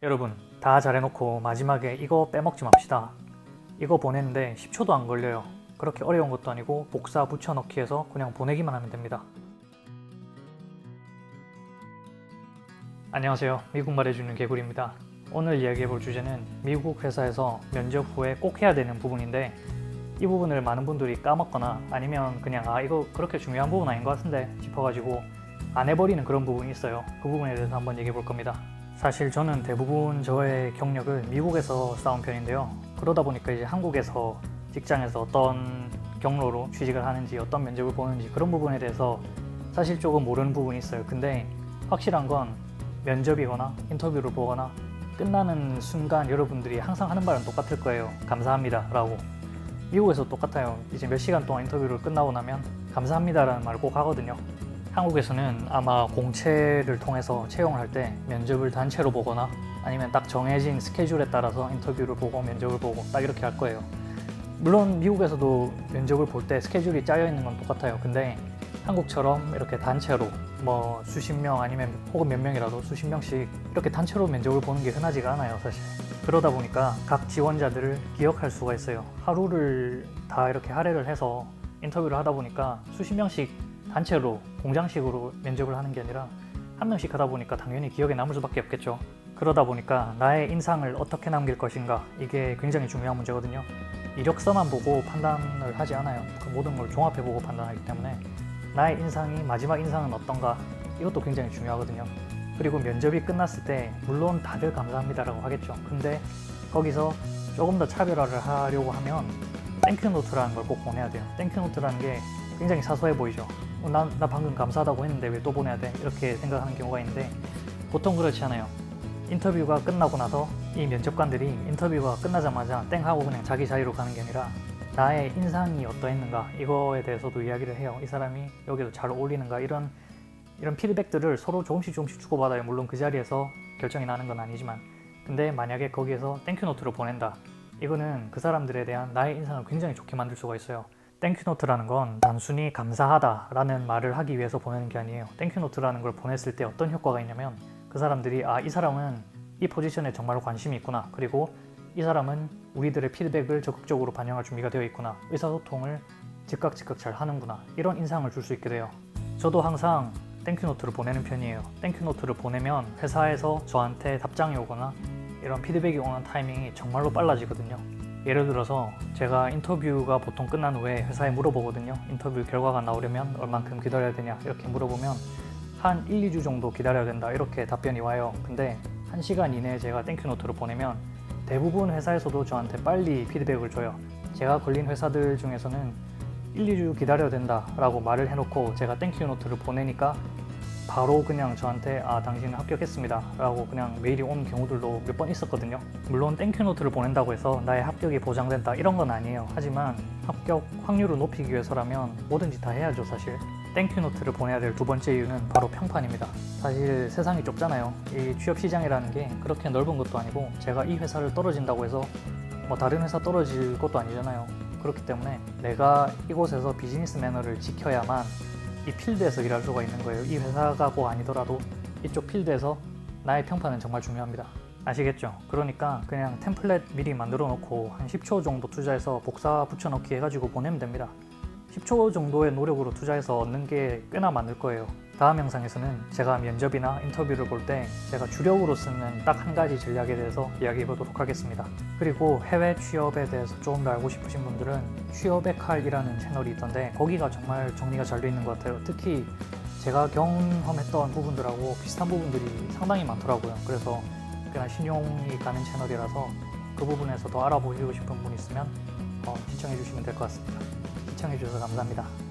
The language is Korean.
여러분, 다 잘해놓고 마지막에 이거 빼먹지 맙시다. 이거 보내는데 10초도 안 걸려요. 그렇게 어려운 것도 아니고 복사 붙여넣기 해서 그냥 보내기만 하면 됩니다. 안녕하세요. 미국말 해주는 개구리입니다. 오늘 이야기해볼 주제는 미국 회사에서 면접 후에 꼭 해야 되는 부분인데, 이 부분을 많은 분들이 까먹거나 아니면 그냥 이거 그렇게 중요한 부분 아닌 것 같은데 싶어가지고 안 해버리는 그런 부분이 있어요. 그 부분에 대해서 한번 얘기해 볼 겁니다. 사실 저는 대부분 저의 경력을 미국에서 쌓은 편인데요. 그러다 보니까 이제 한국에서 직장에서 어떤 경로로 취직을 하는지, 어떤 면접을 보는지 그런 부분에 대해서 사실 조금 모르는 부분이 있어요. 근데 확실한 건 면접이거나 인터뷰를 보거나 끝나는 순간 여러분들이 항상 하는 말은 똑같을 거예요. 감사합니다 라고. 미국에서 똑같아요. 이제 몇 시간 동안 인터뷰를 끝나고 나면 감사합니다 라는 말을 꼭 하거든요. 한국에서는 아마 공채를 통해서 채용을 할 때 면접을 단체로 보거나 아니면 딱 정해진 스케줄에 따라서 인터뷰를 보고 면접을 보고 딱 이렇게 할 거예요. 물론 미국에서도 면접을 볼 때 스케줄이 짜여 있는 건 똑같아요. 근데 한국처럼 이렇게 단체로 뭐 수십 명 아니면 혹은 몇 명이라도 수십 명씩 이렇게 단체로 면접을 보는 게 흔하지가 않아요, 사실. 그러다 보니까 각 지원자들을 기억할 수가 있어요. 하루를 다 이렇게 할애를 해서 인터뷰를 하다 보니까 수십 명씩 단체로 공장식으로 면접을 하는 게 아니라 한 명씩 하다 보니까 당연히 기억에 남을 수밖에 없겠죠. 그러다 보니까 나의 인상을 어떻게 남길 것인가, 이게 굉장히 중요한 문제거든요. 이력서만 보고 판단을 하지 않아요. 그 모든 걸 종합해보고 판단하기 때문에 나의 인상이, 마지막 인상은 어떤가, 이것도 굉장히 중요하거든요. 그리고 면접이 끝났을 때 물론 다들 감사합니다라고 하겠죠. 근데 거기서 조금 더 차별화를 하려고 하면 땡큐노트라는 걸 꼭 보내야 돼요. 땡큐노트라는 게 굉장히 사소해 보이죠. 나 방금 감사하다고 했는데 왜 또 보내야 돼? 이렇게 생각하는 경우가 있는데, 보통 그렇지 않아요. 인터뷰가 끝나고 나서 이 면접관들이 인터뷰가 끝나자마자 땡 하고 그냥 자기 자리로 가는 게 아니라 나의 인상이 어떠했는가, 이거에 대해서도 이야기를 해요. 이 사람이 여기도 잘 어울리는가, 이런 피드백들을 서로 조금씩 주고받아요. 물론 그 자리에서 결정이 나는 건 아니지만. 근데 만약에 거기에서 땡큐노트를 보낸다, 이거는 그 사람들에 대한 나의 인상을 굉장히 좋게 만들 수가 있어요. 땡큐노트라는 건 단순히 감사하다 라는 말을 하기 위해서 보내는 게 아니에요. 땡큐노트라는 걸 보냈을 때 어떤 효과가 있냐면, 그 사람들이 이 사람은 이 포지션에 정말 관심이 있구나, 그리고 이 사람은 우리들의 피드백을 적극적으로 반영할 준비가 되어 있구나, 의사소통을 즉각 잘 하는구나, 이런 인상을 줄 수 있게 돼요. 저도 항상 땡큐노트를 보내는 편이에요. 땡큐노트를 보내면 회사에서 저한테 답장이 오거나 이런 피드백이 오는 타이밍이 정말로 빨라지거든요. 예를 들어서 제가 인터뷰가 보통 끝난 후에 회사에 물어보거든요. 인터뷰 결과가 나오려면 얼만큼 기다려야 되냐, 이렇게 물어보면 한 1, 2주 정도 기다려야 된다, 이렇게 답변이 와요. 근데 1시간 이내에 제가 땡큐노트를 보내면 대부분 회사에서도 저한테 빨리 피드백을 줘요. 제가 걸린 회사들 중에서는 1, 2주 기다려야 된다 라고 말을 해놓고 제가 땡큐노트를 보내니까 바로 그냥 저한테 당신은 합격했습니다 라고 그냥 메일이 온 경우들도 몇 번 있었거든요. 물론 땡큐노트를 보낸다고 해서 나의 합격이 보장된다, 이런 건 아니에요. 하지만 합격 확률을 높이기 위해서라면 뭐든지 다 해야죠, 사실. 땡큐노트를 보내야 될 두 번째 이유는 바로 평판입니다. 사실 세상이 좁잖아요. 이 취업 시장이라는 게 그렇게 넓은 것도 아니고, 제가 이 회사를 떨어진다고 해서 뭐 다른 회사 떨어질 것도 아니잖아요. 그렇기 때문에 내가 이곳에서 비즈니스 매너를 지켜야만 이 필드에서 일할 수가 있는 거예요. 이 회사가 꼭 아니더라도 이쪽 필드에서 나의 평판은 정말 중요합니다. 아시겠죠? 그러니까 그냥 템플릿 미리 만들어 놓고 한 10초 정도 투자해서 복사 붙여넣기 해가지고 보내면 됩니다. 10초 정도의 노력으로 투자해서 얻는 게 꽤나 많을 거예요. 다음 영상에서는 제가 면접이나 인터뷰를 볼 때 제가 주력으로 쓰는 딱 한 가지 전략에 대해서 이야기해 보도록 하겠습니다. 그리고 해외 취업에 대해서 조금 더 알고 싶으신 분들은 취업의 칼이라는 채널이 있던데, 거기가 정말 정리가 잘 되어 있는 것 같아요. 특히 제가 경험했던 부분들하고 비슷한 부분들이 상당히 많더라고요. 그래서 꽤나 신용이 가는 채널이라서 그 부분에서 더 알아보시고 싶은 분 있으면 시청해 주시면 될 것 같습니다. 시청해 주셔서 감사합니다.